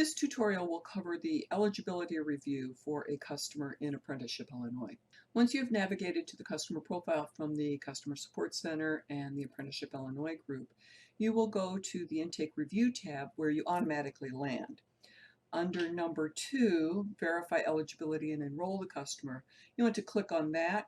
This tutorial will cover the eligibility review for a customer in Apprenticeship, Illinois. Once you've navigated to the customer profile from the Customer Support Center and the Apprenticeship Illinois group, you will go to the Intake Review tab where you automatically land. Under number 2, Verify Eligibility and Enroll the Customer, you want to click on that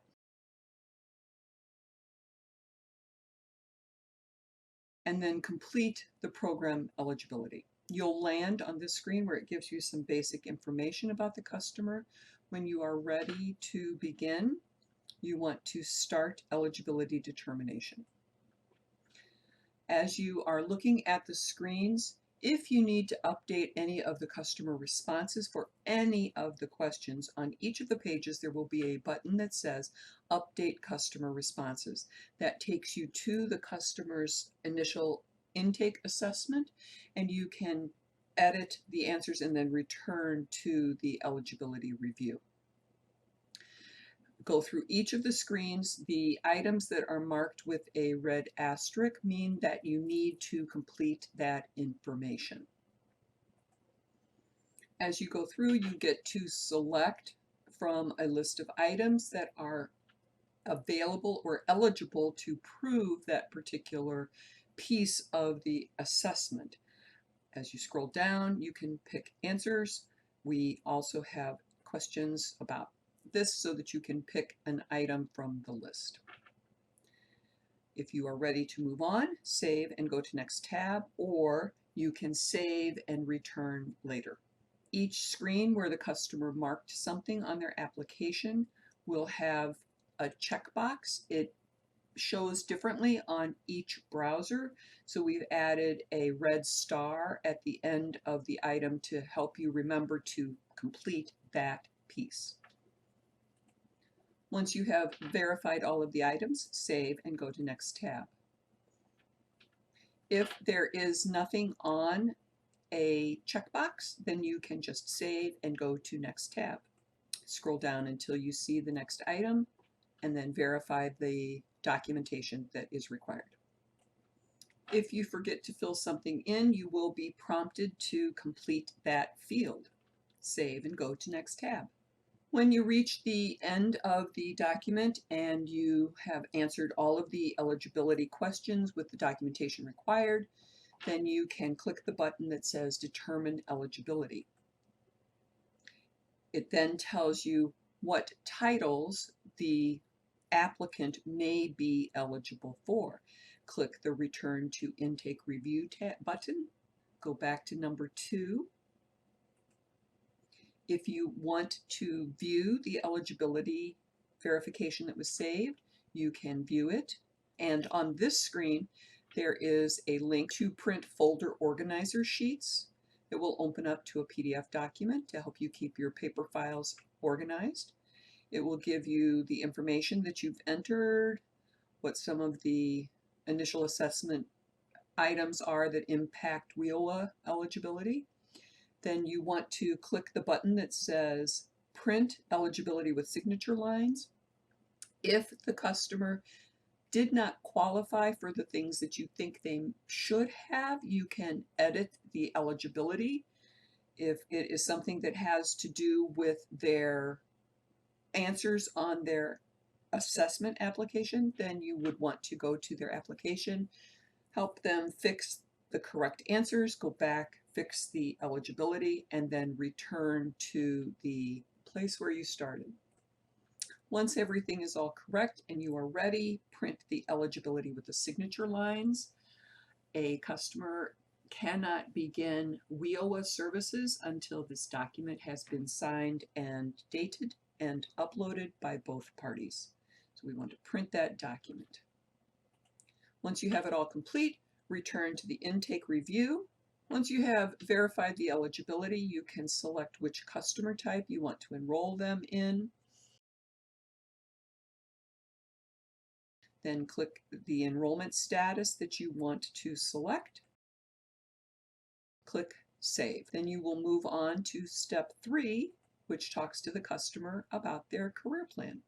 and then complete the program eligibility. You'll land on this screen where it gives you some basic information about the customer. When you are ready to begin, you want to start eligibility determination. As you are looking at the screens, if you need to update any of the customer responses for any of the questions, on each of the pages there will be a button that says Update Customer Responses. That takes you to the customer's initial intake assessment, and you can edit the answers and then return to the eligibility review. Go through each of the screens. The items that are marked with a red asterisk mean that you need to complete that information. As you go through, you get to select from a list of items that are available or eligible to prove that particular piece of the assessment. As you scroll down, you can pick answers. We also have questions about this so that you can pick an item from the list. If you are ready to move on, save and go to Next tab, or you can save and return later. Each screen where the customer marked something on their application will have a checkbox. It shows differently on each browser, so we've added a red star at the end of the item to help you remember to complete that piece. Once you have verified all of the items, save and go to Next tab. If there is nothing on a checkbox, then you can just save and go to Next tab. Scroll down until you see the next item and then verify the documentation that is required. If you forget to fill something in, you will be prompted to complete that field. Save and go to Next tab. When you reach the end of the document and you have answered all of the eligibility questions with the documentation required, then you can click the button that says Determine Eligibility. It then tells you what titles the applicant may be eligible for. Click the Return to Intake Review button. Go back to number 2. If you want to view the eligibility verification that was saved, you can view it. And on this screen, there is a link to print folder organizer sheets. It will open up to a PDF document to help you keep your paper files organized. It will give you the information that you've entered, what some of the initial assessment items are that impact WIOA eligibility. Then you want to click the button that says Print Eligibility with Signature Lines. If the customer did not qualify for the things that you think they should have, you can edit the eligibility. If it is something that has to do with their answers on their assessment application, then you would want to go to their application, help them fix the correct answers, go back, fix the eligibility, and then return to the place where you started. Once everything is all correct and you are ready, print the eligibility with the signature lines. A customer cannot begin WIOA services until this document has been signed and dated and uploaded by both parties. So we want to print that document. Once you have it all complete, return to the intake review. Once you have verified the eligibility, you can select which customer type you want to enroll them in. Then click the enrollment status that you want to select. Click Save. Then you will move on to step 3, which talks to the customer about their career plan.